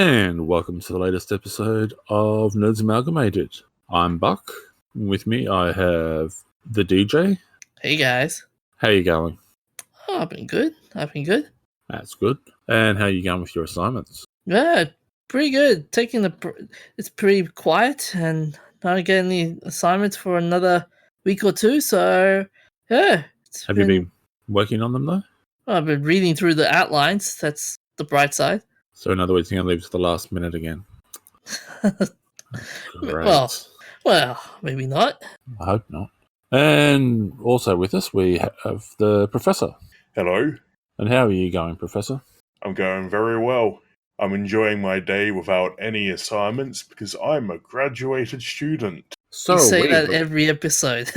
And welcome to the latest episode of Nerds Amalgamated. I'm Buck. With me, I have the DJ. Hey guys. How you going? Oh, I've been good. That's good. And how you going with your assignments? Yeah, pretty good. It's pretty quiet and not getting any assignments for another week or two. So yeah, Have you been working on them though? I've been reading through the outlines. That's the bright side. So in other words, you're going to leave to the last minute again. Great. Well, maybe not. I hope not. And also with us, we have the Professor. Hello. And how are you going, Professor? I'm going very well. I'm enjoying my day without any assignments because I'm a graduated student. So you say that every episode.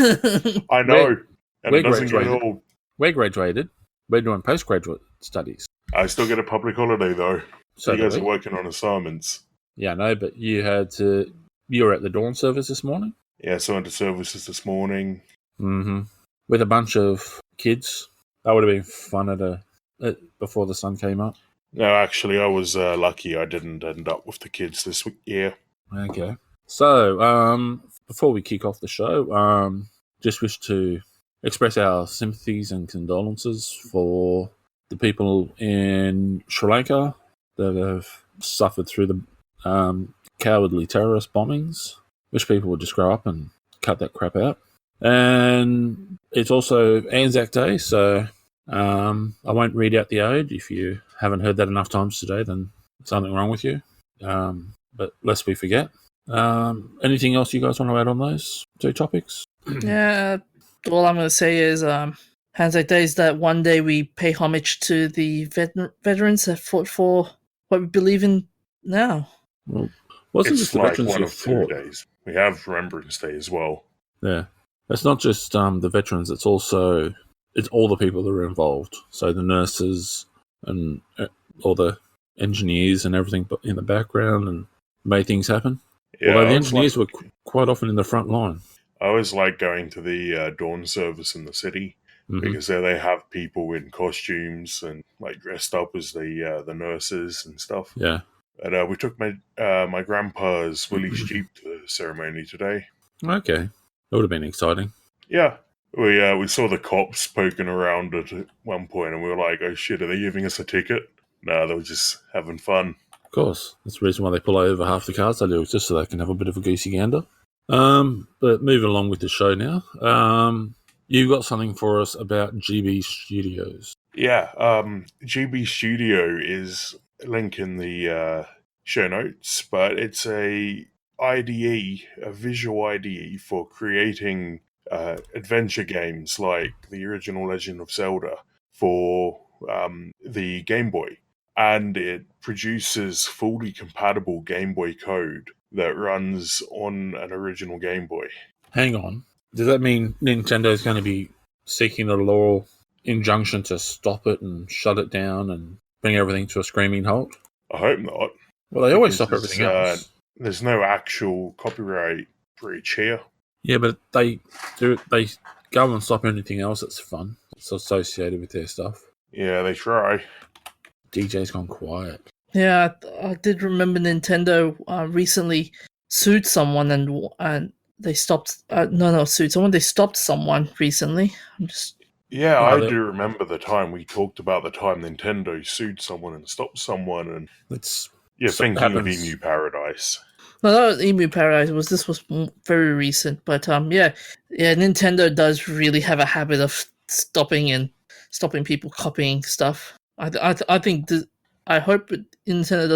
I know. And it doesn't get old. We're graduated. We're doing postgraduate studies. I still get a public holiday though. So you guys are working on assignments. Yeah, I know, but you were at the dawn service this morning? Yeah, so I went to services this morning. Mm-hmm. With a bunch of kids. That would have been fun before the sun came up. No, actually, I was lucky I didn't end up with the kids this year. Okay. So, before we kick off the show, just wish to express our sympathies and condolences for the people in Sri Lanka that have suffered through the cowardly terrorist bombings. Wish people would just grow up and cut that crap out. And it's also Anzac Day, so I won't read out the ode. If you haven't heard that enough times today, then something wrong with you. But lest we forget. Anything else you guys want to add on those two topics? Yeah, all I'm going to say is Anzac Day is that one day we pay homage to the veterans that fought for what we believe in now. Well, wasn't it's just the like veterans one who of 2 fought. days. We have Remembrance Day as well. Yeah. It's not just the veterans, it's all the people that are involved. So the nurses and all the engineers and everything in the background and made things happen. Yeah, although the engineers were quite often in the front line. I always like going to the dawn service in the city because there they have people in costumes and like dressed up as the nurses and stuff. Yeah. And we took my grandpa's Willie's Jeep to the ceremony today. Okay. That would have been exciting. Yeah. We saw the cops poking around at one point and we were like, oh shit, are they giving us a ticket? No, they were just having fun. Of course. That's the reason why they pull over half the cars they do, just so they can have a bit of a goosey gander. But moving along with the show now, you've got something for us about GB Studios. Yeah, GB Studio is a link in the show notes, but it's a IDE, a visual IDE for creating adventure games like the original Legend of Zelda for the Game Boy. And it produces fully compatible Game Boy code that runs on an original Game Boy. Hang on. Does that mean Nintendo's going to be seeking a law injunction to stop it and shut it down and bring everything to a screaming halt? I hope not. Well, they always stop everything else. There's no actual copyright breach here. Yeah, but they go and stop anything else that's fun. It's associated with their stuff. Yeah, they try. DJ's gone quiet. Yeah, I did remember Nintendo recently sued someone and they stopped. Sued someone. They stopped someone recently. I do remember the time we talked about the time Nintendo sued someone and stopped someone, and thinking of Emu Paradise. No, that was Emu Paradise. This was very recent, but Nintendo does really have a habit of stopping people copying stuff. I think I hope Nintendo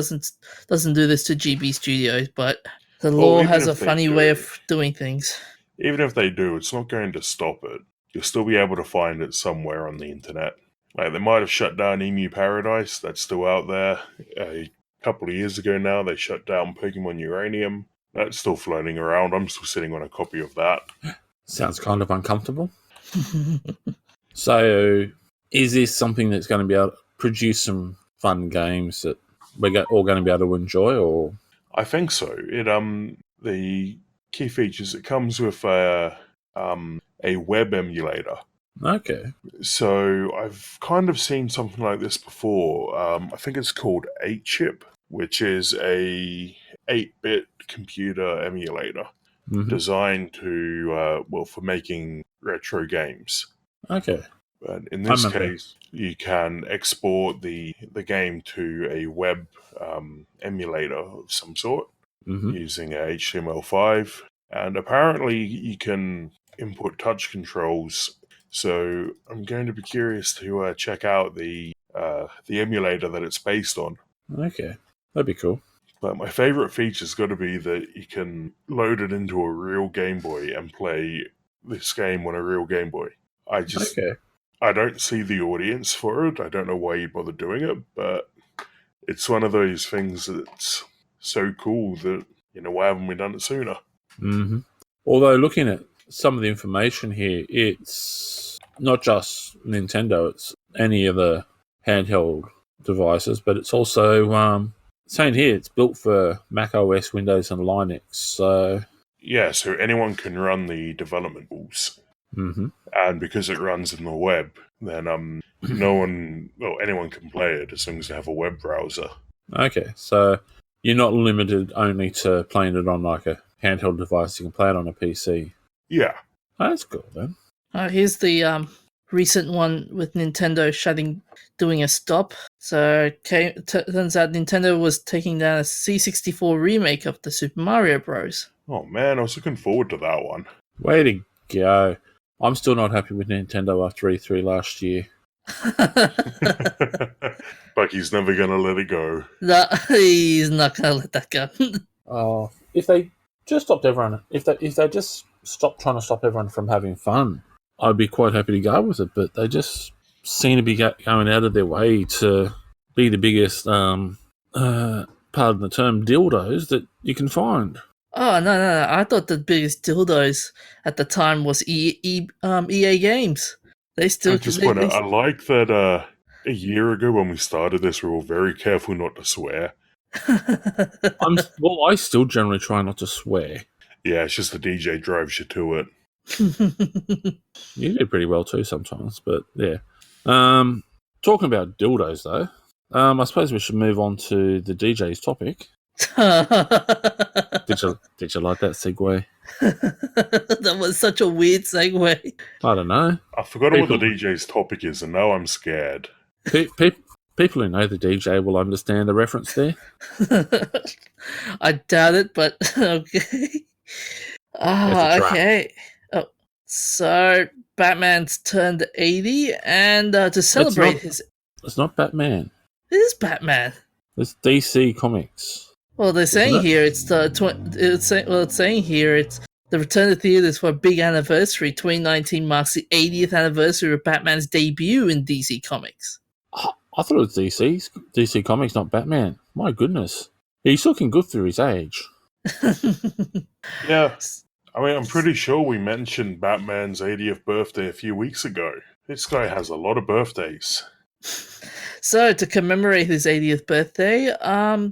doesn't do this to GB Studios, but the law has a funny way of doing things. Even if they do, it's not going to stop it. You'll still be able to find it somewhere on the internet. Like they might have shut down Emu Paradise, that's still out there. A couple of years ago now, they shut down Pokemon Uranium. That's still floating around. I'm still sitting on a copy of that. Sounds kind of uncomfortable. So, is this something that's going to be able to produce some fun games that we're all going to be able to enjoy? Or I think so. The key features, it comes with a web emulator. Okay. So I've kind of seen something like this before. I think it's called 8-Chip. which is a 8-bit computer emulator designed to for making retro games. Okay. But in I this remember. case, you can export the game to a web emulator of some sort using HTML5, and apparently you can input touch controls. So I'm going to be curious to check out the emulator that it's based on. Okay. That'd be cool. But my favorite feature's got to be that you can load it into a real Game Boy and play this game on a real Game Boy. I don't see the audience for it. I don't know why you'd bother doing it, but it's one of those things that's so cool that, why haven't we done it sooner? Mm-hmm. Although looking at some of the information here, it's not just Nintendo, it's any of the handheld devices, but it's also saying here it's built for Mac OS, Windows, and Linux. So yeah, so anyone can run the development tools. And because it runs in the web, then anyone can play it as long as they have a web browser. Okay, so you're not limited only to playing it on like a handheld device. You can play it on a PC. Yeah. Oh, that's cool then. Here's the recent one with Nintendo doing a stop. So turns out Nintendo was taking down a C64 remake of the Super Mario Bros. Oh man, I was looking forward to that one. Way to go. I'm still not happy with Nintendo after E3 last year. Bucky's never going to let it go. No, he's not going to let that go. Oh, if they just stopped everyone, if they just stopped trying to stop everyone from having fun, I'd be quite happy to go with it. But they just seem to be going out of their way to be the biggest, pardon the term, dildos that you can find. Oh, no. I thought the biggest dildos at the time was EA Games. They still... I like that a year ago when we started this, we were very careful not to swear. I still generally try not to swear. Yeah, it's just the DJ drives you to it. You do pretty well too sometimes, but yeah. Talking about dildos though, I suppose we should move on to the DJ's topic. Did you like that segue? That was such a weird segue. I don't know. I've forgotten what the DJ's topic is, and now I'm scared. People who know the DJ will understand the reference there. I doubt it, but okay. Okay. Oh, so Batman's turned 80, and to celebrate it's not Batman. It is Batman. It's DC Comics. Well, they're saying here it's saying here it's the return to theaters for a big anniversary. 2019 marks the 80th anniversary of Batman's debut in DC Comics. I thought it was DC Comics, not Batman. My goodness, he's looking good through his age. Yeah, I mean, I'm pretty sure we mentioned Batman's 80th birthday a few weeks ago. This guy has a lot of birthdays. So, to commemorate his 80th birthday,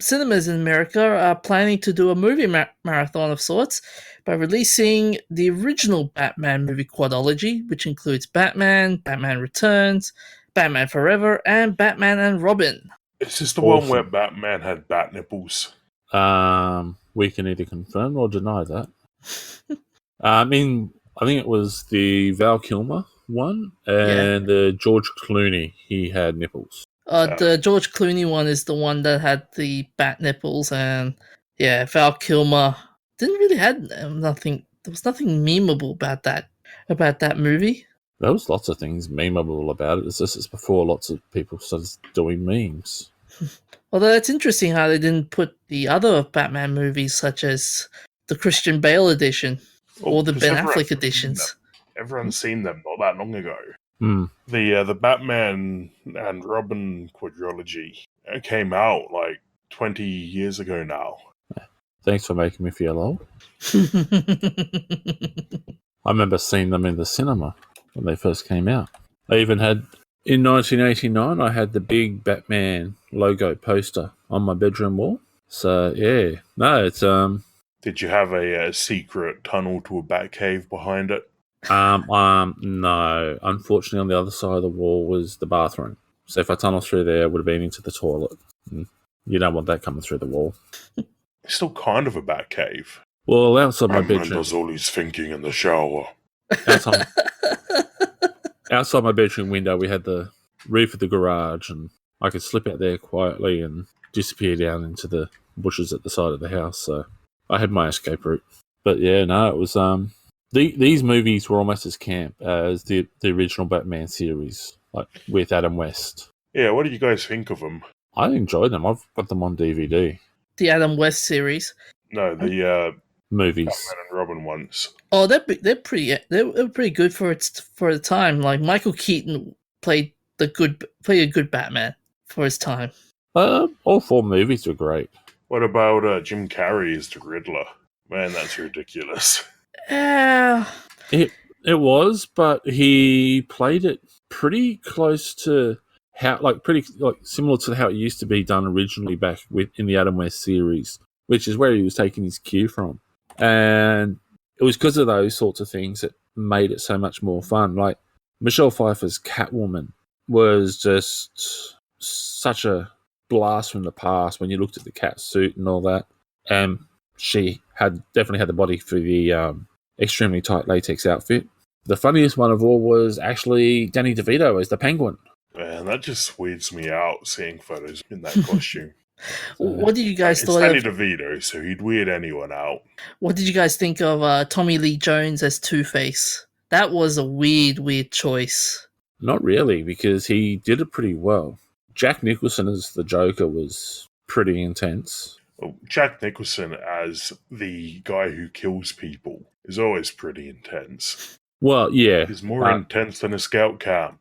cinemas in America are planning to do a movie marathon of sorts by releasing the original Batman movie quadrilogy, which includes Batman, Batman Returns, Batman Forever, and Batman and Robin. Is this the one where Batman had bat nipples? We can either confirm or deny that. I think it was the Val Kilmer one and the George Clooney. He had nipples. The George Clooney one is the one that had the bat nipples, and Val Kilmer didn't really have nothing. There was nothing memeable about that movie. There was lots of things memeable about it. It's just before lots of people started doing memes. Although it's interesting how they didn't put the other Batman movies, such as the Christian Bale edition or the Ben Affleck editions. Everyone's seen them not that long ago. The Batman and Robin quadrilogy came out like 20 years ago now. Thanks for making me feel old. I remember seeing them in the cinema when they first came out. I even had, in 1989, I had the big Batman logo poster on my bedroom wall. So, yeah. No, it's... Did you have a secret tunnel to a Batcave behind it? No. Unfortunately, on the other side of the wall was the bathroom. So if I tunneled through there, I would have been into the toilet. You don't want that coming through the wall. It's still kind of a bat cave. Well, outside my Batman bedroom, does all his thinking in the shower. outside my bedroom window, we had the roof of the garage, and I could slip out there quietly and disappear down into the bushes at the side of the house. So I had my escape route. But yeah, no, it was these movies were almost as camp as the original Batman series, like with Adam West. Yeah, what did you guys think of them? I enjoyed them. I've got them on DVD. The Adam West series. No, the Movies. Batman and Robin ones. Oh, they're pretty good for the time. Like Michael Keaton played a good Batman for his time. All 4 movies were great. What about Jim Carrey as the Riddler? Man, that's ridiculous. It was, but he played it pretty close to pretty similar to how it used to be done originally back in the Adam West series, which is where he was taking his cue from. And it was because of those sorts of things that made it so much more fun. Like Michelle Pfeiffer's Catwoman was just such a blast from the past when you looked at the cat suit and all that. She definitely had the body for the extremely tight latex outfit. The funniest one of all was actually Danny DeVito as the Penguin. Man, that just weirds me out seeing photos in that costume. What did you guys It's thought Danny of? DeVito, so he'd weird anyone out. What did you guys think of Tommy Lee Jones as Two-Face? That was a weird choice. Not really, because he did it pretty well. Jack Nicholson as the Joker was pretty intense. Well, Jack Nicholson as the guy who kills people is always pretty intense. Well, yeah. He's more intense than a scout camp.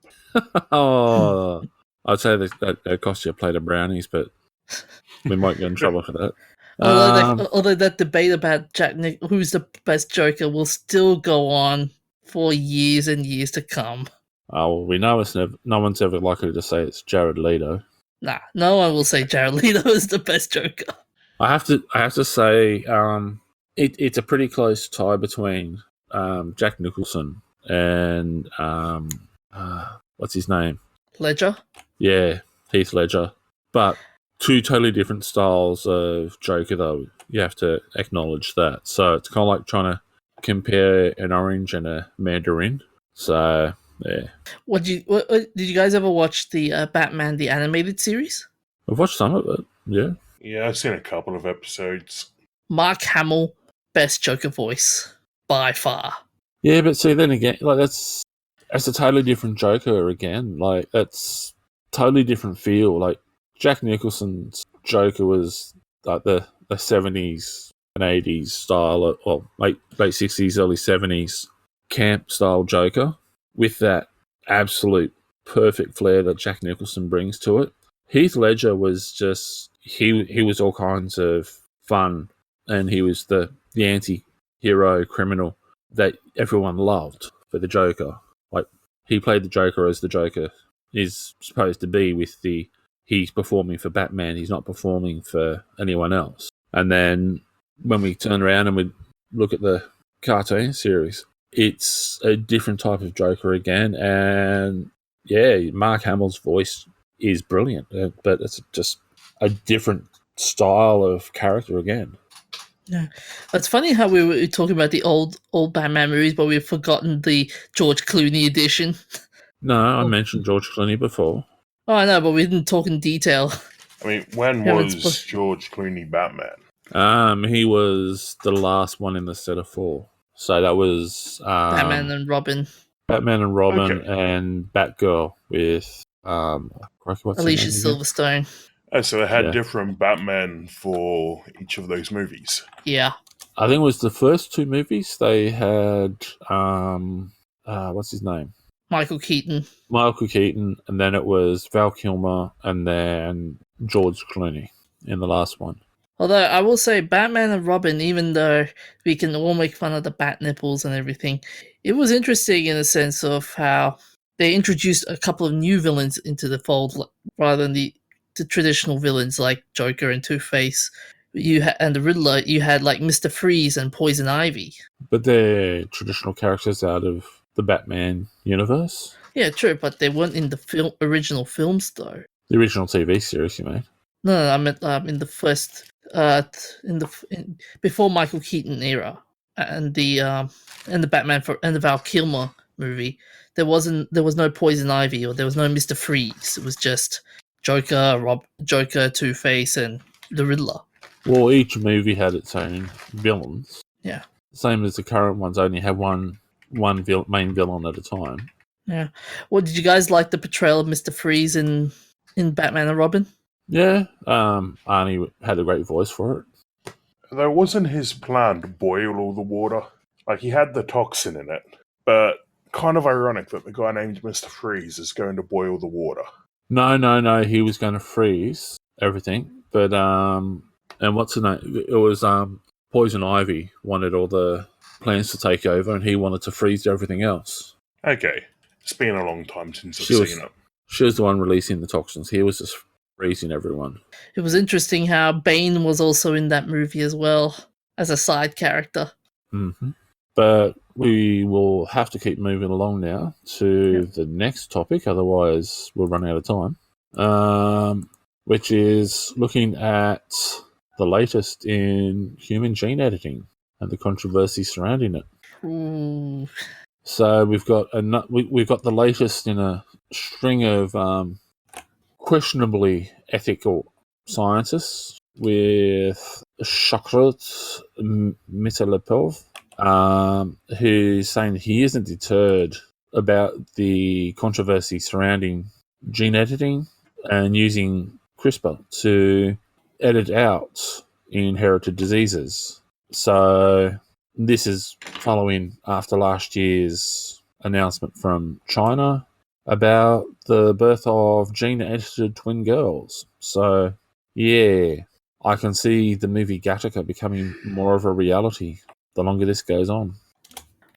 Oh, I'd say that cost you a plate of brownies, but we might get in trouble for that. Although that debate about who's the best Joker will still go on for years and years to come. Oh, well, we know no one's ever likely to say it's Jared Leto. Nah, no one will say Jared Leto is the best Joker. I have to say, it's a pretty close tie between Jack Nicholson and what's his name? Ledger? Yeah, Heath Ledger. But 2 totally different styles of Joker, though. You have to acknowledge that. So it's kind of like trying to compare an orange and a mandarin. So, yeah. Did you guys ever watch the Batman the Animated Series? I've watched some of it, yeah. Yeah, I've seen a couple of episodes. Mark Hamill, best Joker voice by far. Yeah, but see, then again, like that's a totally different Joker again. Like that's totally different feel. Like Jack Nicholson's Joker was like the 70s and 80s style, or late 60s, early 70s camp style Joker with that absolute perfect flair that Jack Nicholson brings to it. Heath Ledger was just he was all kinds of fun, and he was the anti-hero criminal that everyone loved for the Joker. Like he played the Joker as the Joker is supposed to be, with he's performing for Batman, he's not performing for anyone else. And then when we turn around and we look at the cartoon series, it's a different type of Joker again. And yeah, Mark Hamill's voice is brilliant, but it's just a different style of character again. Yeah, it's funny how we were talking about the old Batman movies, but we've forgotten the George Clooney edition. No, I mentioned George Clooney before. Oh, I know, but we didn't talk in detail. I mean, when was George Clooney Batman? He was the last one in the set of 4. So that was Batman and Robin. Batman and Robin, Okay. and Batgirl with what's her Alicia name again? Silverstone. Oh, so they had different Batman for each of those movies. Yeah. I think it was the first 2 movies. They had what's his name? Michael Keaton. Michael Keaton, and then it was Val Kilmer, and then George Clooney in the last one. Although I will say Batman and Robin, even though we can all make fun of the bat nipples and everything, it was interesting in the sense of how they introduced a couple of new villains into the fold rather than the traditional villains like Joker and Two-Face. And the Riddler, you had like Mr. Freeze and Poison Ivy. But they're traditional characters out of the Batman universe. Yeah, true, but they weren't in the original films though. The original TV series, you mean? No, I meant in the first before Michael Keaton era and the Batman and the Val Kilmer movie. There was no Poison Ivy or there was no Mr. Freeze. It was just Joker, Two-Face, and the Riddler. Well, each movie had its own villains. Yeah. Same as the current ones only have one main villain at a time. Yeah. Well, did you guys like the portrayal of Mr. Freeze in Batman and Robin? Yeah, Arnie had a great voice for it. Though it wasn't his plan to boil all the water. Like, he had the toxin in it, but kind of ironic that the guy named Mr. Freeze is going to boil the water. No, he was going to freeze everything, but and what's the name? It was Poison Ivy wanted all the plans to take over, and he wanted to freeze everything else. Okay, it's been a long time since I've seen it. She was the one releasing the toxins. He was just freezing everyone. It was interesting how Bane was also in that movie as well as a side character. Mm-hmm. But we will have to keep moving along now to the next topic, otherwise we'll run out of time, which is looking at the latest in human gene editing and the controversy surrounding it. Ooh. So we've got the latest in a string of questionably ethical scientists with Shokrat Mitalepov, who's saying he isn't deterred about the controversy surrounding gene editing and using CRISPR to edit out inherited diseases. So this is following after last year's announcement from China about the birth of gene-edited twin girls. So, yeah, I can see the movie Gattaca becoming more of a reality the longer this goes on.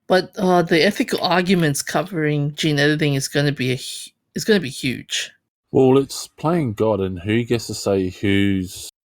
But the ethical arguments covering gene editing is going to be huge. Well, it's playing God, and who gets to say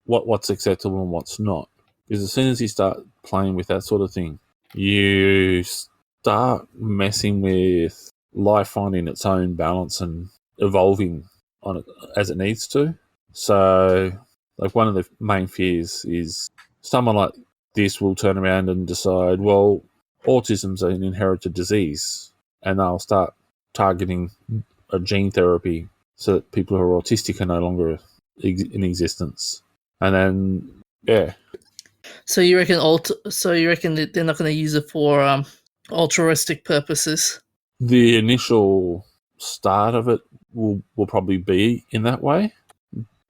what's acceptable and what's not? Because as soon as you start playing with that sort of thing, you start messing with life finding its own balance and evolving on it as it needs to. So, like, one of the main fears is someone like this will turn around and decide, well, autism's an inherited disease, and they'll start targeting a gene therapy so that people who are autistic are no longer in existence. And then, yeah. So you reckon that they're not going to use it for altruistic purposes? The initial start of it will probably be in that way,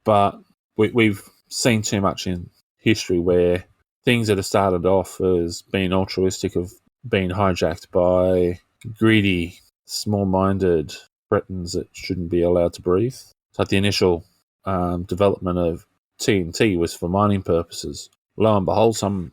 but we've seen too much in history where things that have started off as being altruistic have been hijacked by greedy, small-minded Bretons that shouldn't be allowed to breathe. So the initial development of TNT was for mining purposes. Lo and behold, someone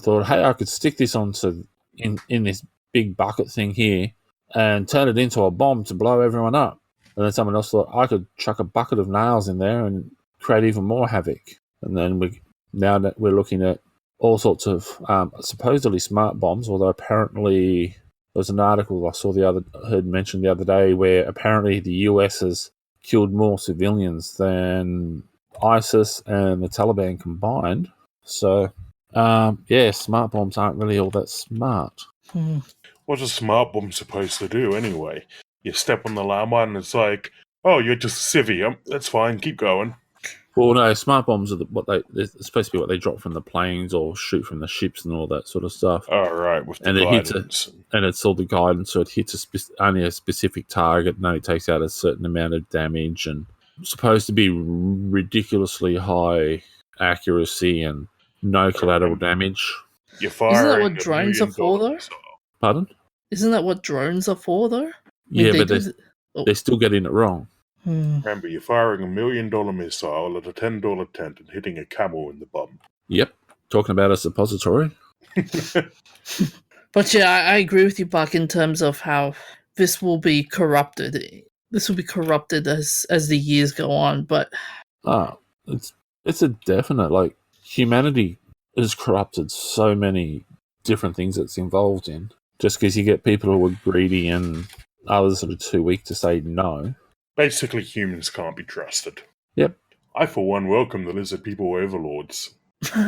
thought, hey, I could stick this onto in this big bucket thing here and turn it into a bomb to blow everyone up. And then someone else thought, I could chuck a bucket of nails in there and create even more havoc. And then now that we're looking at all sorts of supposedly smart bombs, although apparently there was an article I heard mentioned the other day where apparently the US has killed more civilians than ISIS and the Taliban combined. So, smart bombs aren't really all that smart. What's a smart bomb supposed to do anyway? You step on the landmine and it's like, oh, you're just a civvy. That's fine, keep going. Well, no, smart bombs are they're supposed to be what they drop from the planes or shoot from the ships and all that sort of stuff. Oh, right, with the guidance. And it's all the guidance, so it hits only a specific target, and it takes out a certain amount of damage, and it's supposed to be ridiculously high accuracy and no collateral damage. You're Isn't that what drones are for, though? Pardon? Isn't that what drones are for, though? Yeah, but they're still getting it wrong. Remember, you're firing $1 million missile at a $10 tent and hitting a camel in the bum. Yep. Talking about a suppository. But yeah, I agree with you, Buck, in terms of how this will be corrupted. This will be corrupted as the years go on, but... It's a definite, like, humanity has corrupted so many different things it's involved in. Just because you get people who are greedy and others that are too weak to say no. Basically, humans can't be trusted. Yep. I, for one, welcome the lizard people overlords. Wait.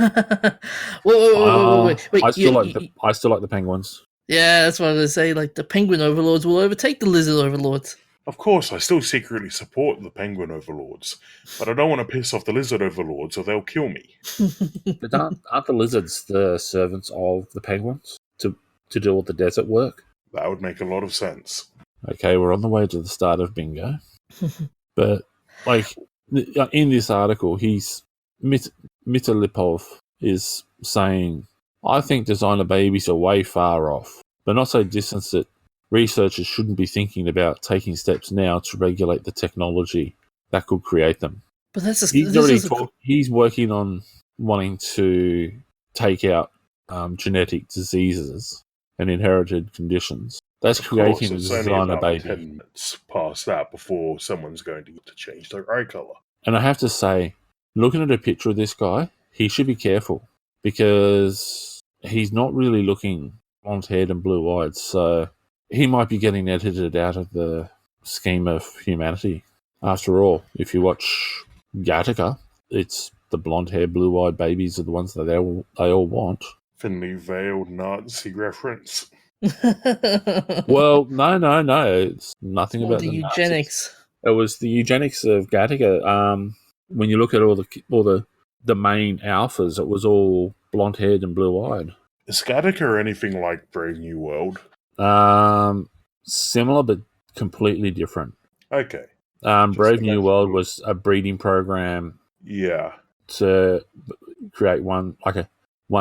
I still like the penguins. Yeah, that's what I was gonna say. Like the penguin overlords will overtake the lizard overlords. Of course, I still secretly support the penguin overlords, but I don't want to piss off the lizard overlords or they'll kill me. But aren't the lizards the servants of the penguins to do all the desert work? That would make a lot of sense. Okay, we're on the way to the start of bingo. But like in this article, Mitalipov is saying, I think designer babies are way far off, but not so distant that researchers shouldn't be thinking about taking steps now to regulate the technology that could create them. But that's he's working on wanting to take out genetic diseases and inherited conditions. That's creating a designer baby. 10 minutes past that before someone's going to get to change their eye color. And I have to say, looking at a picture of this guy, he should be careful because he's not really looking blonde-haired and blue-eyed. So he might be getting edited out of the scheme of humanity. After all, if you watch Gattaca, it's the blonde-haired, blue-eyed babies are the ones that they all want. Thinly veiled Nazi reference. Well, no. It's nothing about the eugenics. Nazis. It was the eugenics of Gattaca. When you look at all the main alphas, it was all blonde-haired and blue-eyed. Is Gattaca anything like Brave New World? Similar, but completely different. Okay. Brave New World was a breeding program. Yeah. To create one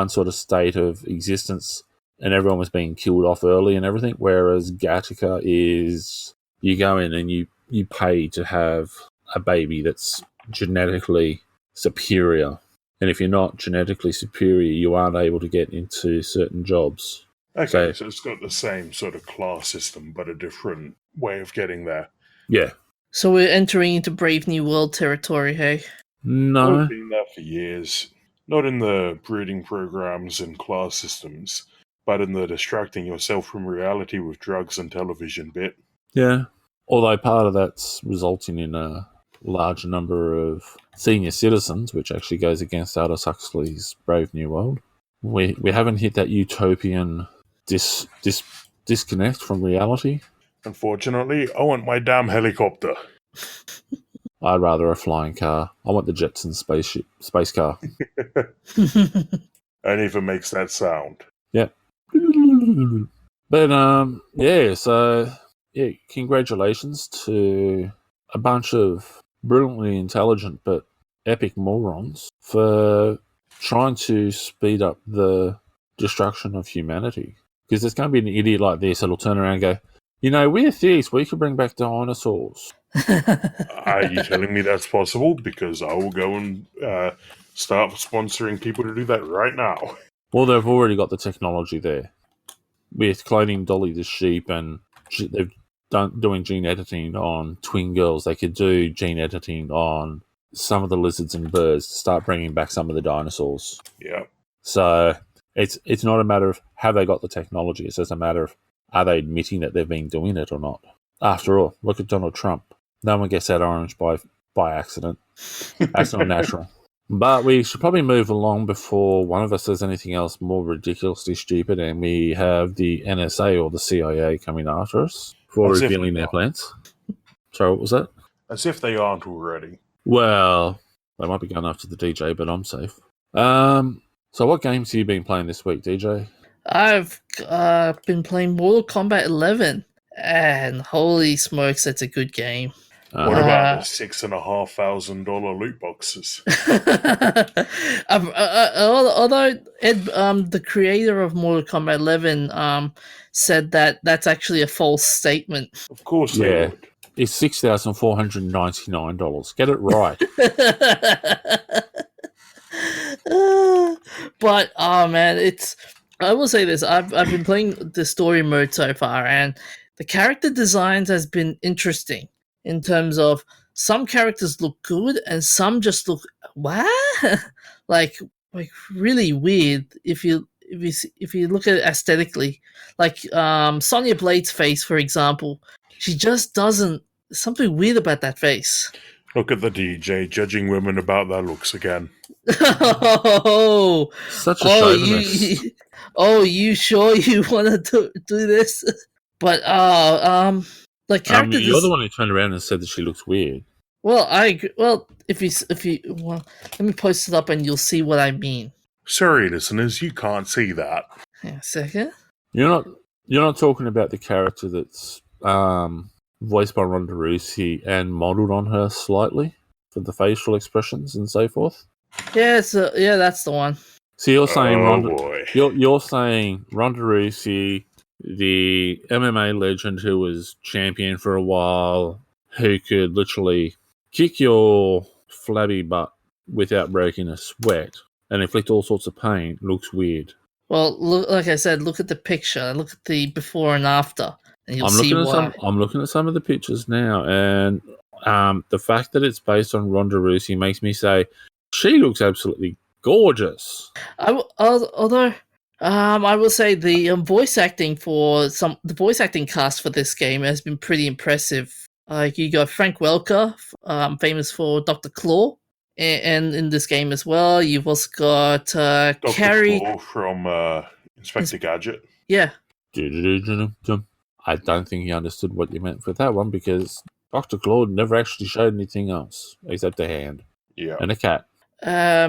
sort of state of existence, and everyone was being killed off early and everything. Whereas Gattaca is you go in and you pay to have a baby that's genetically superior, and if you're not genetically superior, you aren't able to get into certain jobs. Okay, so it's got the same sort of class system, but a different way of getting there. Yeah. So we're entering into Brave New World territory, hey? No. I've been there for years. Not in the breeding programs and class systems, but in the distracting yourself from reality with drugs and television bit. Yeah. Although part of that's resulting in a large number of senior citizens, which actually goes against Aldous Huxley's Brave New World. We haven't hit that utopian disconnect from reality. Unfortunately, I want my damn helicopter. I'd rather a flying car. I want the Jetson space car. And if it makes that sound. Yeah. But, congratulations to a bunch of brilliantly intelligent but epic morons for trying to speed up the destruction of humanity. Because there's going to be an idiot like this that'll turn around and go, we're thieves. We could bring back dinosaurs. Are you telling me that's possible? Because I will go and start sponsoring people to do that right now. Well, they've already got the technology there. With cloning Dolly the sheep, and they've doing gene editing on twin girls. They could do gene editing on some of the lizards and birds to start bringing back some of the dinosaurs. Yeah. So it's not a matter of have they got the technology. It's just a matter of are they admitting that they've been doing it or not. After all, look at Donald Trump. No one gets that orange by accident. That's not natural. But we should probably move along before one of us says anything else more ridiculously stupid and we have the NSA or the CIA coming after us for revealing their plans. Sorry, what was that? As if they aren't already. Well, they might be going after the DJ, but I'm safe. So what games have you been playing this week, DJ? I've been playing Mortal Kombat 11, and holy smokes, that's a good game. What about the $6,500 loot boxes? Although Ed, the creator of Mortal Kombat 11, said that that's actually a false statement. Of course they would. It's $6,499. Get it right. But man, I will say this: I've been playing the story mode so far, and the character designs has been interesting in terms of some characters look good and some just look like really weird if you look at it aesthetically. Like Sonya Blade's face, for example, she just doesn't. Something weird about that face. Look at the DJ judging women about their looks again. Oh, Such a oh, chauvinist. you sure you want to do this? But the character. You're the one who turned around and said that she looks weird. Well, I agree. Well, if you well, let me post it up and you'll see what I mean. Sorry, listeners, you can't see that. Hang on a second. You're not talking about the character that's voiced by Ronda Rousey and modelled on her slightly for the facial expressions and so forth. Yeah, that's the one. So you're saying boy. You're saying Ronda Rousey, the MMA legend who was champion for a while, who could literally kick your flabby butt without breaking a sweat and inflict all sorts of pain, looks weird. Well, look, like I said, look at the picture. Look at the before and after, and you'll I'm see looking why. at I'm looking at some of the pictures now, and the fact that it's based on Ronda Rousey makes me say she looks absolutely gorgeous. Although I will say the voice acting cast for this game has been pretty impressive. Like you got Frank Welker, famous for Dr. Claw, and in this game as well, you've also got Dr. Carrie Claw from Inspector Gadget. Yeah, I don't think he understood what you meant with that one because Dr. Claude never actually showed anything else except a hand Yeah. and a cat.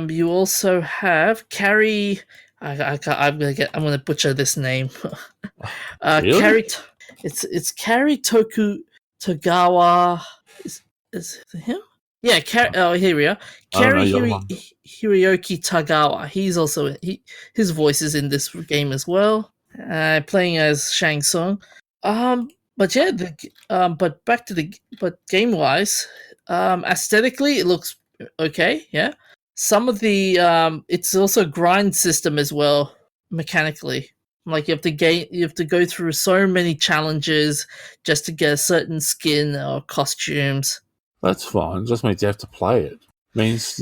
You also have Carrie. I'm gonna butcher this name. Really? Carrie. It's Carrie Togawa. Is it him? Yeah. Here we are. Carrie Hiroyuki Tagawa. He's also his voice is in this game as well. Playing as Shang Tsung. But yeah, but back to but game wise, aesthetically it looks okay. Yeah. Some of the it's also a grind system as well mechanically. Like you have to go through so many challenges just to get a certain skin or costumes. That's fine. It just means you have to play it. Means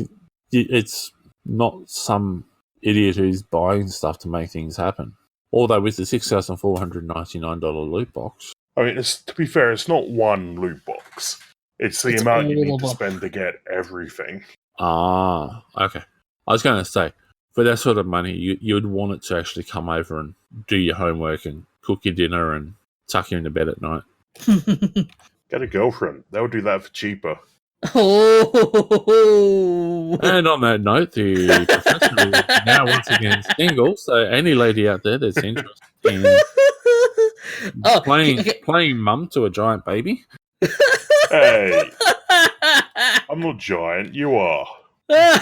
it's not some idiot who's buying stuff to make things happen. Although with the $6,499 loot box, I mean, to be fair, it's not one loot box. It's the amount you need to spend to get everything. Ah, okay. I was going to say, for that sort of money, you'd want it to actually come over and do your homework and cook your dinner and tuck you into bed at night. Get a girlfriend. They'll do that for cheaper. Oh! And on that note, the professor is now once again single, so any lady out there that's interested in playing mum to a giant baby. Hey! I'm not giant, you are. I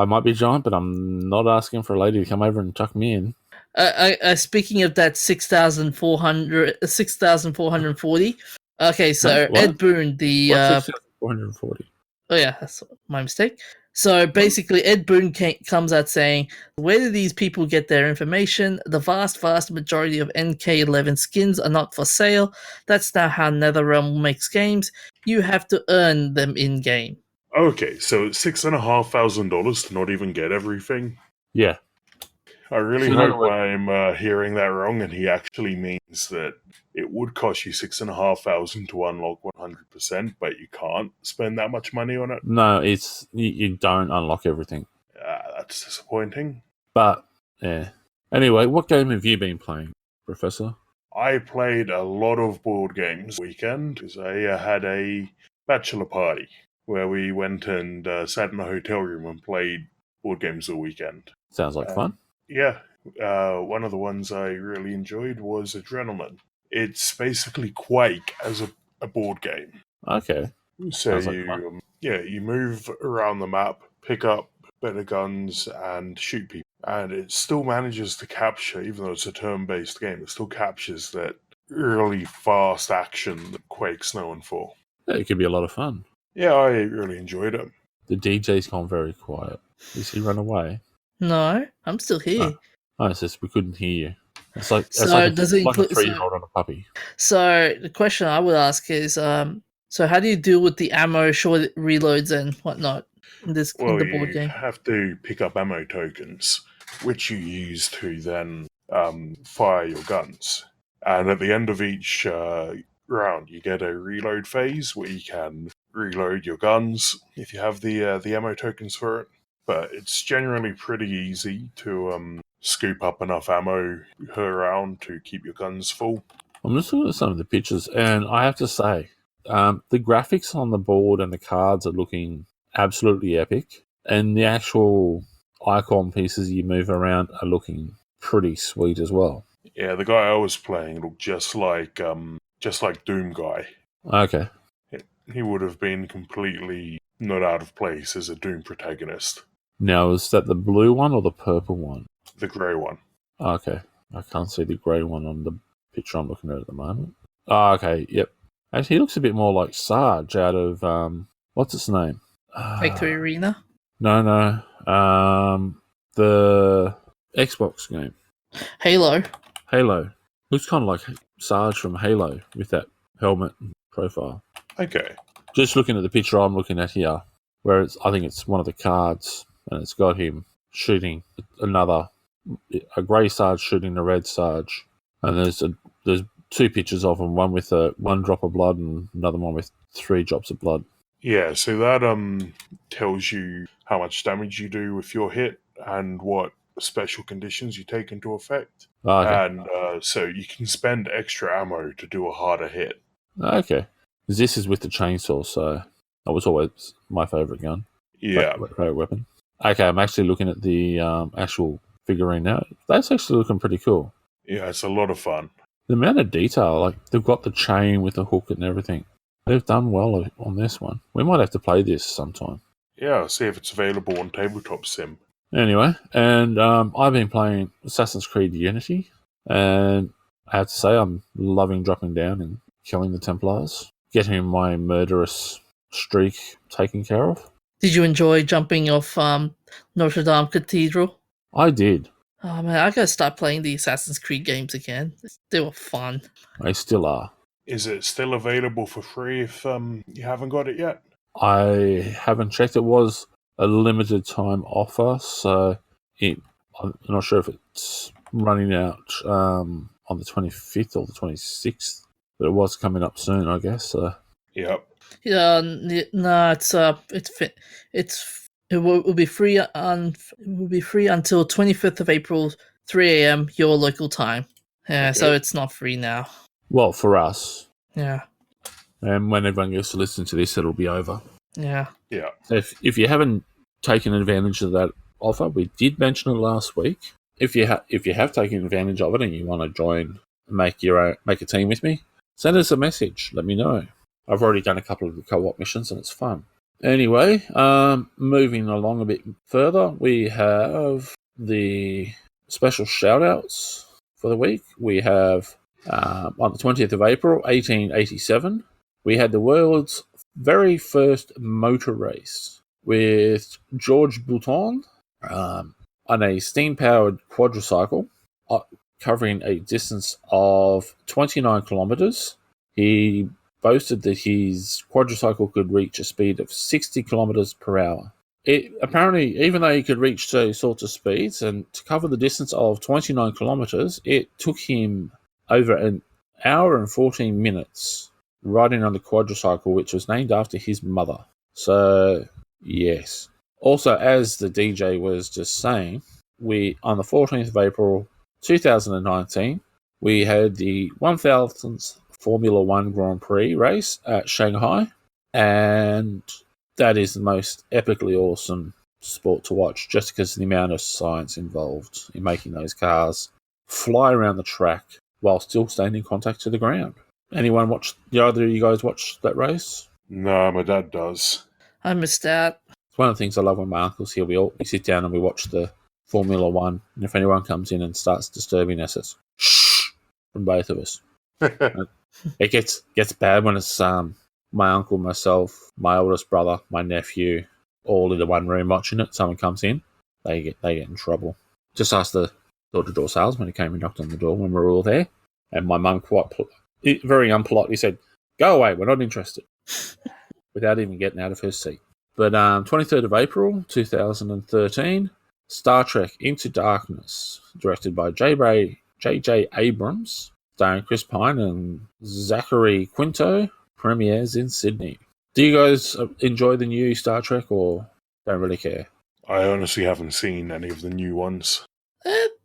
might be giant, but I'm not asking for a lady to come over and tuck me in. Speaking of that 6,440. Okay, so What? Ed Boon, the 6,440. Oh yeah, that's my mistake. So basically, Ed Boon comes out saying, "Where do these people get their information? The vast majority of NK11 skins are not for sale. That's not how NetherRealm makes games. You have to earn them in game." Okay, so it's $6,500 to not even get everything. Yeah. I really hope I'm hearing that wrong, and he actually means that it would cost you $6,500 to unlock 100%, but you can't spend that much money on it. No, it's you don't unlock everything. That's disappointing. But yeah. Anyway, what game have you been playing, Professor? I played a lot of board games this weekend because I had a bachelor party where we went and sat in a hotel room and played board games all weekend. Sounds like fun. Yeah, one of the ones I really enjoyed was Adrenaline. It's basically Quake as a board game. Okay. So you move around the map, pick up better guns, and shoot people. And it still manages to capture, even though it's a turn-based game, it still captures that really fast action that Quake's known for. Yeah, it could be a lot of fun. Yeah, I really enjoyed it. The DJ's gone very quiet. Is he run away? No, I'm still here. Oh, it's just we couldn't hear you. It's like, does it include a 3-year-old on a puppy. So the question I would ask is, so how do you deal with the ammo, short reloads, and whatnot in the board game? You have to pick up ammo tokens, which you use to then fire your guns. And at the end of each round, you get a reload phase where you can reload your guns if you have the ammo tokens for it. But it's generally pretty easy to scoop up enough ammo around to keep your guns full. I'm just looking at some of the pictures, and I have to say, the graphics on the board and the cards are looking absolutely epic, and the actual icon pieces you move around are looking pretty sweet as well. Yeah, the guy I was playing looked just like Doom Guy. Okay. He would have been completely not out of place as a Doom protagonist. Now, is that the blue one or the purple one? The grey one. Okay. I can't see the grey one on the picture I'm looking at the moment. Oh, okay. Yep. Actually, he looks a bit more like Sarge out of, what's its name? Victory Arena? No. The Xbox game. Halo. Looks kind of like Sarge from Halo with that helmet and profile. Okay. Just looking at the picture I'm looking at here, where I think it's one of the cards, and it's got him shooting a grey Sarge shooting a red Sarge, and there's two pictures of him, one with one drop of blood and another one with 3 drops of blood. Yeah, so that tells you how much damage you do with your hit and what special conditions you take into effect. Oh, okay. And so you can spend extra ammo to do a harder hit. Okay. This is with the chainsaw, so that was always my favourite gun. Yeah. Favourite weapon. Okay, I'm actually looking at the actual figurine now. That's actually looking pretty cool. Yeah, it's a lot of fun. The amount of detail, like they've got the chain with the hook and everything. They've done well on this one. We might have to play this sometime. Yeah, I'll see if it's available on Tabletop Sim. Anyway, and I've been playing Assassin's Creed Unity, and I have to say I'm loving dropping down and killing the Templars, getting my murderous streak taken care of. Did you enjoy jumping off Notre Dame Cathedral? I did. Oh man, I gotta start playing the Assassin's Creed games again. They were fun. They still are. Is it still available for free if you haven't got it yet? I haven't checked. It was a limited time offer, so I'm not sure if it's running out on the 25th or the 26th, but it was coming up soon, I guess. So. Yep. Yeah, no, it will be free until 25th of April, 3 a.m. your local time. Yeah, Okay. so it's not free now. Well, for us. Yeah. And when everyone gets to listen to this, it'll be over. Yeah. Yeah. So if you haven't taken advantage of that offer, we did mention it last week. If you have taken advantage of it and you want to join, make a team with me, send us a message. Let me know. I've already done a couple of the co-op missions and it's fun. Anyway, moving along a bit further, we have the special shout-outs for the week. We have, on the 20th of April, 1887, we had the world's very first motor race with George Bouton on a steam-powered quadricycle covering a distance of 29 kilometres. He boasted that his quadricycle could reach a speed of 60 kilometres per hour. Apparently, even though he could reach those sorts of speeds, and to cover the distance of 29 kilometres, it took him over an hour and 14 minutes riding on the quadricycle, which was named after his mother. So, yes. Also, as the DJ was just saying, on the 14th of April 2019, we had the 1000th Formula One Grand Prix race at Shanghai, and that is the most epically awesome sport to watch just because of the amount of science involved in making those cars fly around the track while still staying in contact to the ground. Anyone watch? Either of you guys watch that race? No, my dad does. I missed that. It's one of the things I love when my uncle's here. We sit down and we watch the Formula One, and if anyone comes in and starts disturbing us, it's shh from both of us. It gets bad when it's my uncle, myself, my oldest brother, my nephew, all in the one room watching it. Someone comes in, they get in trouble. Just asked the door-to-door salesman who came and knocked on the door when we were all there, and my mum very unpolitely said, "Go away, we're not interested," without even getting out of her seat. But 23rd of April 2013, Star Trek Into Darkness, directed by J.J. Abrams, starring Chris Pine and Zachary Quinto, premieres in Sydney. Do you guys enjoy the new Star Trek or don't really care? I honestly haven't seen any of the new ones.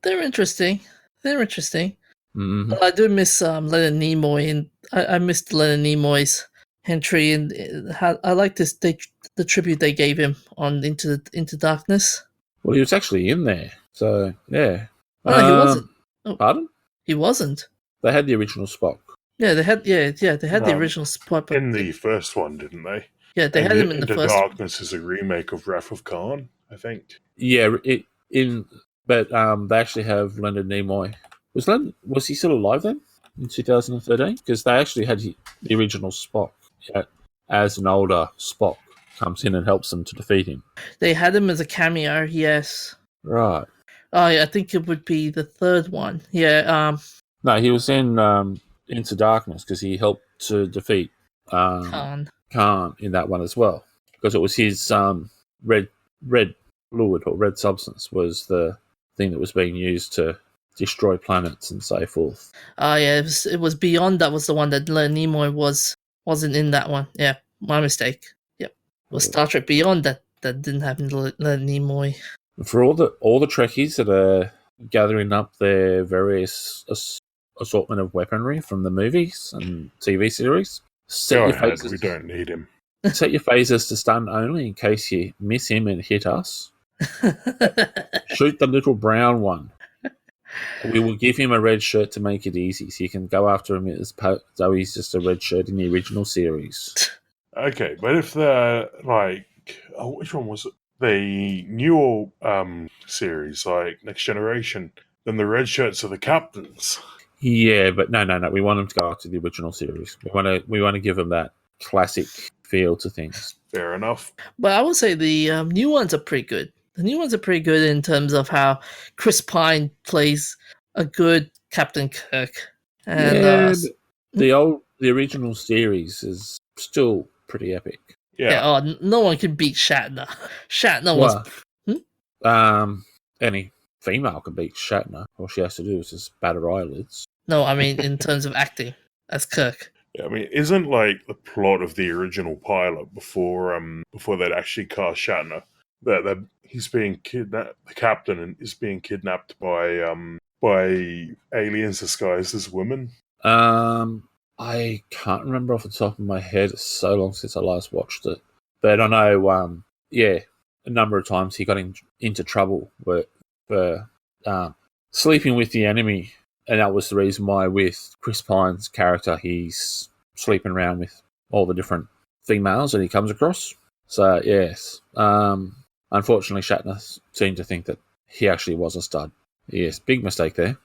They're interesting. Mm-hmm. I do miss Leonard Nimoy, and I missed Leonard Nimoy's entry, and I like this the tribute they gave him on Into Darkness. Well, he was actually in there, so yeah. Oh, he wasn't. Oh, Pardon? he wasn't. They had the original Spock. Yeah, they had the original spot, but in the first one, didn't they? yeah, they had him in the Into first. Darkness is a remake of Wrath of Khan, I think. Yeah, but they actually have Leonard Nimoy. Was he still alive then in 2013? Because they actually had the original Spock as an older Spock comes in and helps them to defeat him. They had him as a cameo. Yes. Right. Oh, yeah, I think it would be the third one. Yeah. No, he was in Into Darkness because he helped to defeat Khan. Khan in that one as well, because it was his red fluid or red substance was the thing that was being used to destroy planets and so forth. Oh, yeah, it was Beyond. That was the one that Leonard Nimoy wasn't in that one. Yeah, my mistake. Yep, it was Star Trek Beyond that didn't have Leonard Nimoy. For all the Trekkies that are gathering up their various assortment of weaponry from the movies and TV series, Go ahead, we don't need him. Set your phasers to stun only in case you miss him and hit us. Shoot the little brown one. We will give him a red shirt to make it easy, so you can go after him as though he's just a red shirt in the original series. Okay, but if they're like, which one was it? The newer series, like Next Generation, then the red shirts are the captains. Yeah, but no. We want them to go after the original series. We want to give them that classic feel to things. Fair enough. But I would say the new ones are pretty good. The new ones are pretty good in terms of how Chris Pine plays a good Captain Kirk. And the original series is still pretty epic. Yeah. No one can beat Shatner. Shatner was. Any female can beat Shatner. All she has to do is just batter eyelids. No, I mean in terms of acting as Kirk. Yeah, I mean, isn't like the plot of the original pilot before they'd actually cast Shatner that he's being kidnapped, the captain is being kidnapped by aliens disguised as women? I can't remember off the top of my head. It's so long since I last watched it, but I know a number of times he got into trouble for sleeping with the enemy. And that was the reason why with Chris Pine's character, he's sleeping around with all the different females that he comes across. So, yes. Unfortunately, Shatner seemed to think that he actually was a stud. Yes, big mistake there.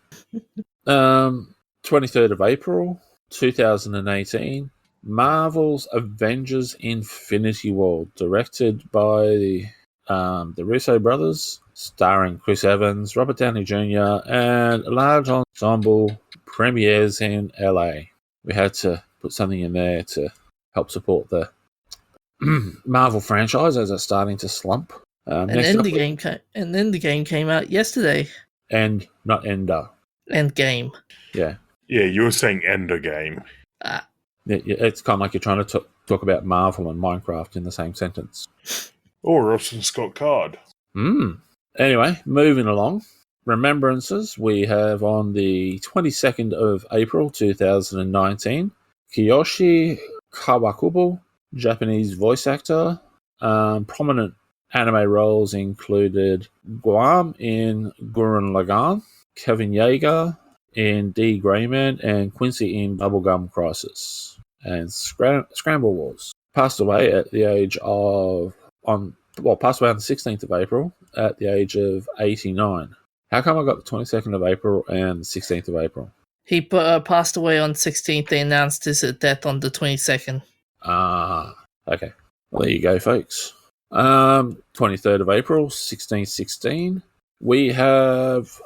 23rd of April, 2018. Marvel's Avengers Infinity War, directed by the Russo brothers, starring Chris Evans, Robert Downey Jr., and a large ensemble, premieres in LA. We had to put something in there to help support the Marvel franchise as it's starting to slump. And then the game came out yesterday. And not Ender. Endgame. Yeah. Yeah, you were saying Ender Game. It's kind of like you're trying to talk about Marvel and Minecraft in the same sentence. Or Orson Scott Card. Anyway, moving along. Remembrances, we have on the 22nd of April 2019, Kiyoshi Kawakubo, Japanese voice actor. Prominent anime roles included Guam in Gurren Lagann, Kevin Yeager in D. Greyman, and Quincy in Bubblegum Crisis and Scramble Wars. Passed away at the age of passed away on the 16th of April at the age of 89. How come I got the 22nd of April and the 16th of April? He passed away on 16th. They announced his death on the 22nd. Okay. Well, there you go, folks. 23rd of April, 1616. We have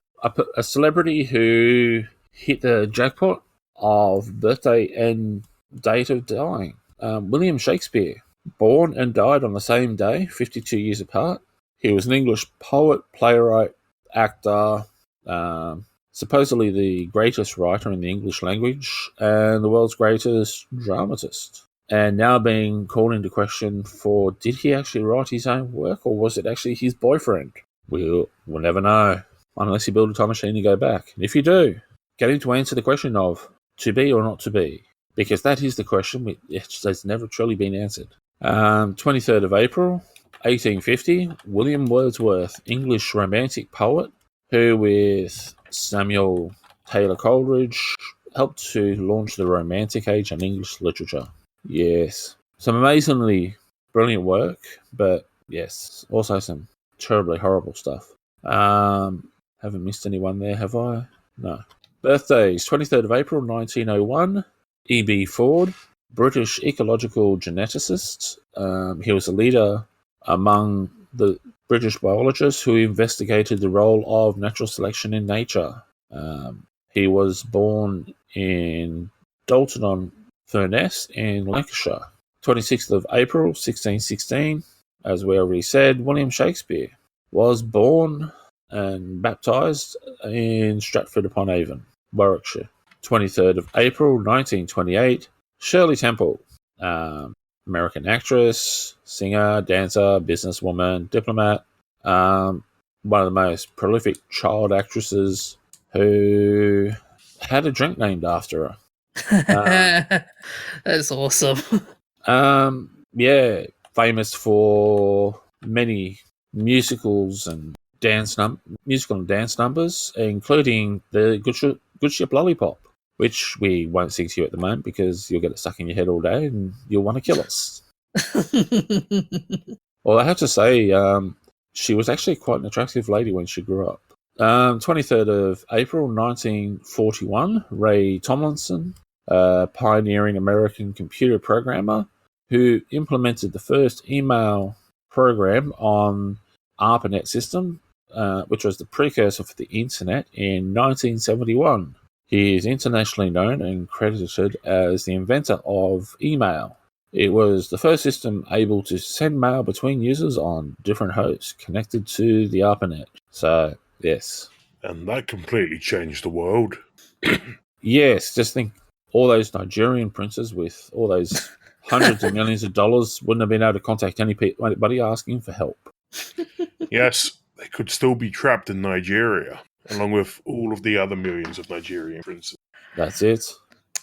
a celebrity who hit the jackpot of birthday and date of dying. William Shakespeare. Born and died on the same day, 52 years apart. He was an English poet, playwright, actor, supposedly the greatest writer in the English language and the world's greatest dramatist. And now being called into question for did he actually write his own work or was it actually his boyfriend? We'll never know unless you build a time machine and go back. And if you do, get him to answer the question of to be or not to be, because that is the question that's never truly been answered. 23rd of April, 1850, William Wordsworth, English romantic poet, who with Samuel Taylor Coleridge helped to launch the Romantic Age in English literature. Yes, some amazingly brilliant work, but yes, also some terribly horrible stuff. Haven't missed anyone there, have I? No. Birthdays, 23rd of April, 1901, E.B. Ford, British ecological geneticist. He was a leader among the British biologists who investigated the role of natural selection in nature. He was born in Dalton-on-Furness in Lancashire. 26th of April, 1616, as we already said, William Shakespeare was born and baptised in Stratford-upon-Avon, Warwickshire. 23rd of April, 1928, Shirley Temple, American actress, singer, dancer, businesswoman, diplomat, one of the most prolific child actresses who had a drink named after her. That's awesome. Yeah, famous for many musicals and musical and dance numbers, including the Good Ship Lollipop, which we won't sing to you at the moment because you'll get it stuck in your head all day and you'll want to kill us. Well, I have to say, she was actually quite an attractive lady when she grew up. 23rd of April, 1941, Ray Tomlinson, pioneering American computer programmer who implemented the first email program on ARPANET system, which was the precursor for the internet in 1971. He is internationally known and credited as the inventor of email. It was the first system able to send mail between users on different hosts connected to the ARPANET. So, yes. And that completely changed the world. Yes, just think all those Nigerian princes with all those hundreds of millions of dollars wouldn't have been able to contact anybody asking for help. Yes, they could still be trapped in Nigeria, along with all of the other millions of Nigerian princes. That's it.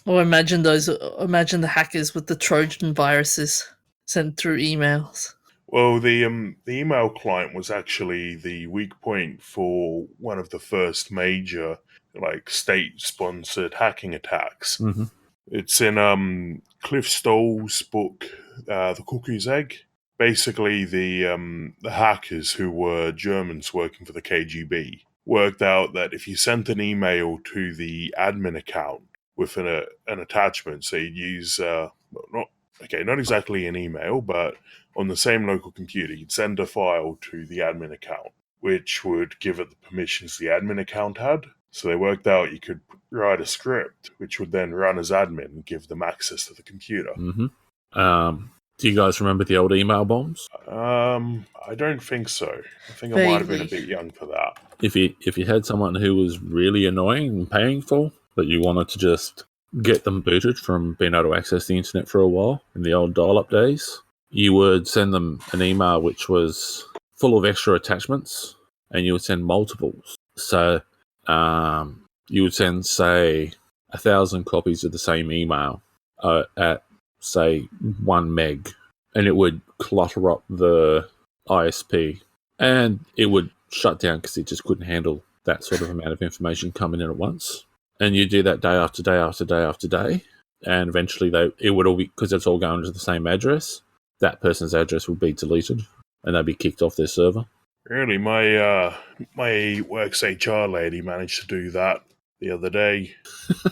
Or imagine the hackers with the Trojan viruses sent through emails. Well, the email client was actually the weak point for one of the first major, state-sponsored hacking attacks. Mm-hmm. It's in Cliff Stoll's book, The Cuckoo's Egg. Basically, the hackers, who were Germans working for the KGB, worked out that if you sent an email to the admin account with an attachment, so you'd use not exactly an email, but on the same local computer, you'd send a file to the admin account, which would give it the permissions the admin account had. So they worked out you could write a script, which would then run as admin and give them access to the computer. Mm-hmm. Do you guys remember the old email bombs? I don't think so. I think I might have been a bit young for that. If you had someone who was really annoying and painful, but you wanted to just get them booted from being able to access the internet for a while in the old dial-up days, you would send them an email which was full of extra attachments, and you would send multiples. So you would send, say, 1,000 copies of the same email at, say, 1 meg, and it would clutter up the ISP, and it would shut down because it just couldn't handle that sort of amount of information coming in at once. And you do that day after day after day after day, and eventually it would all be, because it's all going to the same address, that person's address would be deleted, and they'd be kicked off their server. Really, my work's HR lady managed to do that the other day.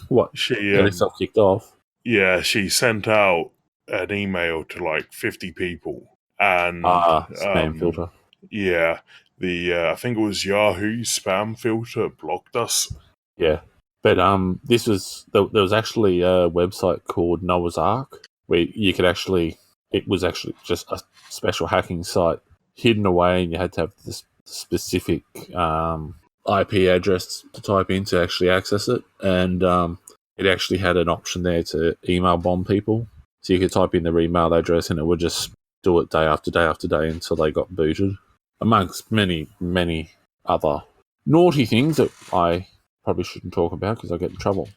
What? She Get herself kicked off? Yeah, she sent out an email to 50 people, and spam filter. Yeah, I think it was Yahoo spam filter blocked us. Yeah, but there was actually a website called Noah's Ark where you could it was actually just a special hacking site hidden away, and you had to have this specific IP address to type in to actually access it, and it actually had an option there to email bomb people. So you could type in their email address, and it would just do it day after day after day until they got booted, amongst many, many other naughty things that I probably shouldn't talk about because I get in trouble.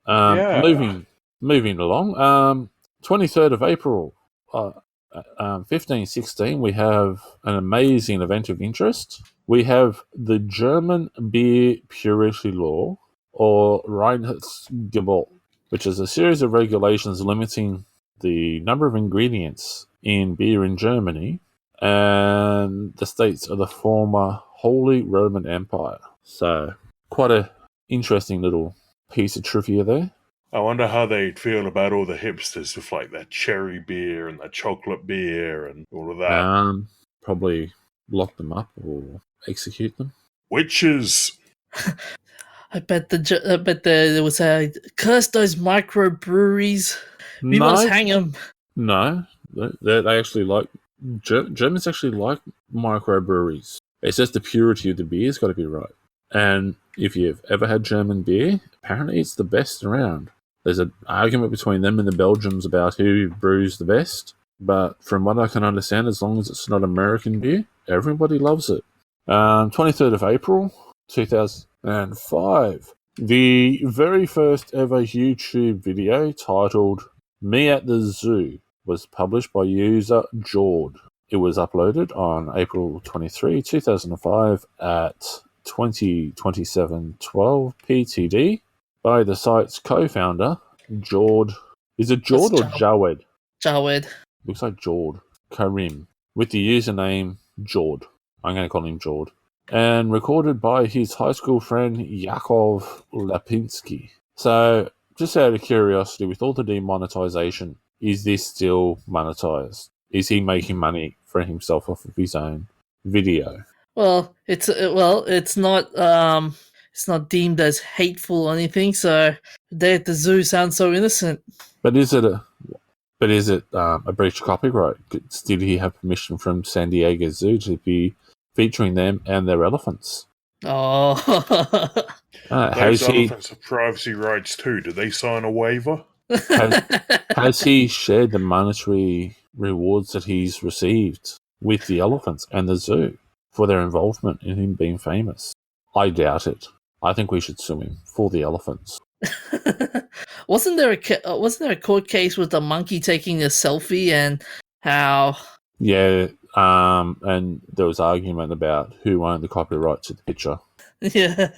Moving along, 23rd of April, 1516, we have an amazing event of interest. We have the German beer purity law, or Reinheitsgebot, which is a series of regulations limiting the number of ingredients in beer in Germany and the states of the former Holy Roman Empire. So, quite a interesting little piece of trivia there. I wonder how they'd feel about all the hipsters with like that cherry beer and that chocolate beer and all of that. Probably lock them up or execute them. Witches. I bet there was a curse those microbreweries. We must hang them. No, they actually like Germans actually like microbreweries. It's just the purity of the beer's got to be right. And if you've ever had German beer, apparently it's the best around. There's an argument between them and the Belgians about who brews the best. But from what I can understand, as long as it's not American beer, everybody loves it. 23rd of April, 2005. The very first ever YouTube video titled Me at the Zoo was published by user Jord. It was uploaded on April 23, 2005 at 20:27:12 PTD by the site's co-founder, Jord. Is it Jord or Jawed? Jawed. Looks like Jord. Karim. With the username Jord. I'm going to call him Jord. And recorded by his high school friend, Yakov Lapinski. So, just out of curiosity, with all the demonetization, is this still monetized? Is he making money for himself off of his own video? Well, it's not deemed as hateful or anything. So, Day at the Zoo sounds so innocent. But is it a breach of copyright? Did he have permission from San Diego Zoo to be featuring them and their elephants? Oh, those elephants have privacy rights too. Did they sign a waiver? Has he shared the monetary rewards that he's received with the elephants and the zoo for their involvement in him being famous? I doubt it. I think we should sue him for the elephants. Wasn't there a court case with the monkey taking a selfie and how? Yeah, and there was argument about who owned the copyright to the picture. Yeah,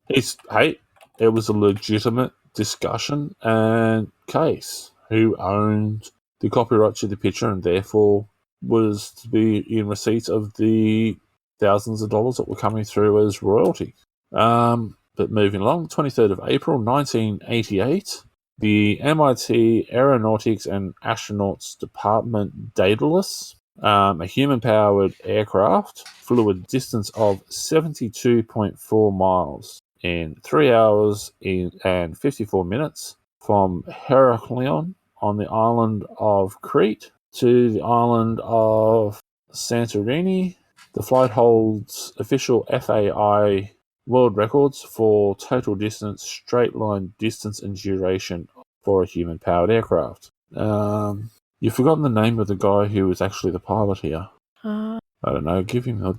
it was a legitimate discussion and case. Who owned the copyright to the picture and therefore was to be in receipt of the thousands of dollars that were coming through as royalty. But moving along, 23rd of April, 1988, the MIT Aeronautics and Astronauts Department Daedalus, a human-powered aircraft, flew a distance of 72.4 miles in 3 hours and 54 minutes from Heraklion on the island of Crete to the island of Santorini. The flight holds official FAI world records for total distance, straight line distance, and duration for a human-powered aircraft. You've forgotten the name of the guy who was actually the pilot here. I don't know. Gave him all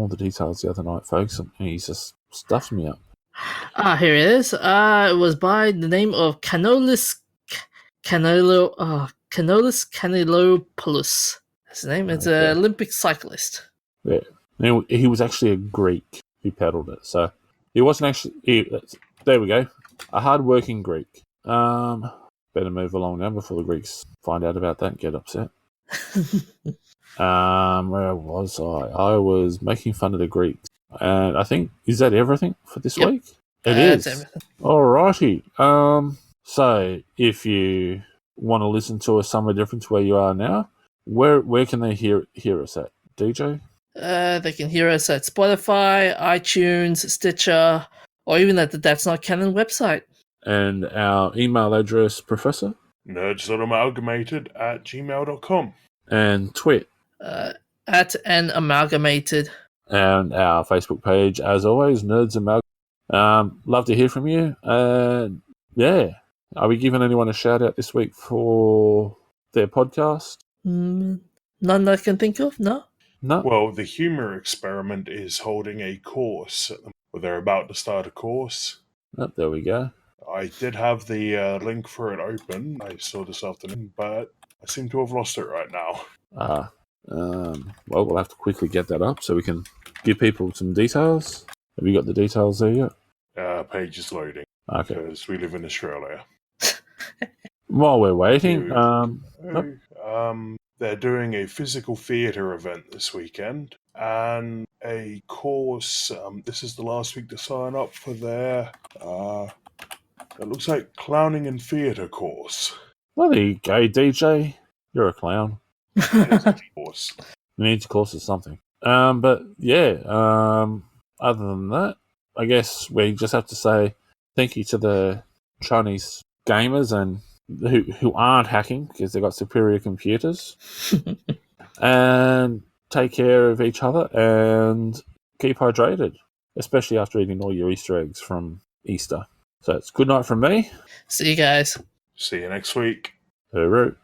the details the other night, folks, and he's just stuffed me up. Here it is. It was by the name of Canolis Canelopoulos. His name is an Olympic cyclist. Yeah, he was actually a Greek who paddled it, so he wasn't actually. There we go, a hard-working Greek. Better move along now before the Greeks find out about that and get upset. Where was I? I was making fun of the Greeks. And I think, is that everything for this week? It is. That's everything. Alrighty. So, if you want to listen to us somewhere different to where you are now, where can they hear us at, DJ? They can hear us at Spotify, iTunes, Stitcher, or even at the That's Not Canon website. And our email address, Professor? Nerds.amalgamated@gmail.com. And tweet? At an amalgamated. and our Facebook page, as always, Nerds Amalgamated. Love to hear from you. Yeah. Are we giving anyone a shout out this week for their podcast? None I can think of, no? No? Well, the Humor Experiment is holding a course. They're about to start a course. Oh, there we go. I did have the link for it open. I saw this afternoon, but I seem to have lost it right now. Well, we'll have to quickly get that up so we can give people some details. Have you got the details there yet? Page is loading Okay. because we live in Australia. While we're waiting, they're doing a physical theatre event this weekend and a course. This is the last week to sign up for their, it looks like clowning and theatre course. well, there you go, DJ. You're a clown. Course. We need to course or something. But yeah, other than that, I guess we just have to say thank you to the Chinese gamers and who aren't hacking because they've got superior computers. And take care of each other and keep hydrated, especially after eating all your Easter eggs from Easter. So it's good night from me. See you guys. See you next week. Hooroo.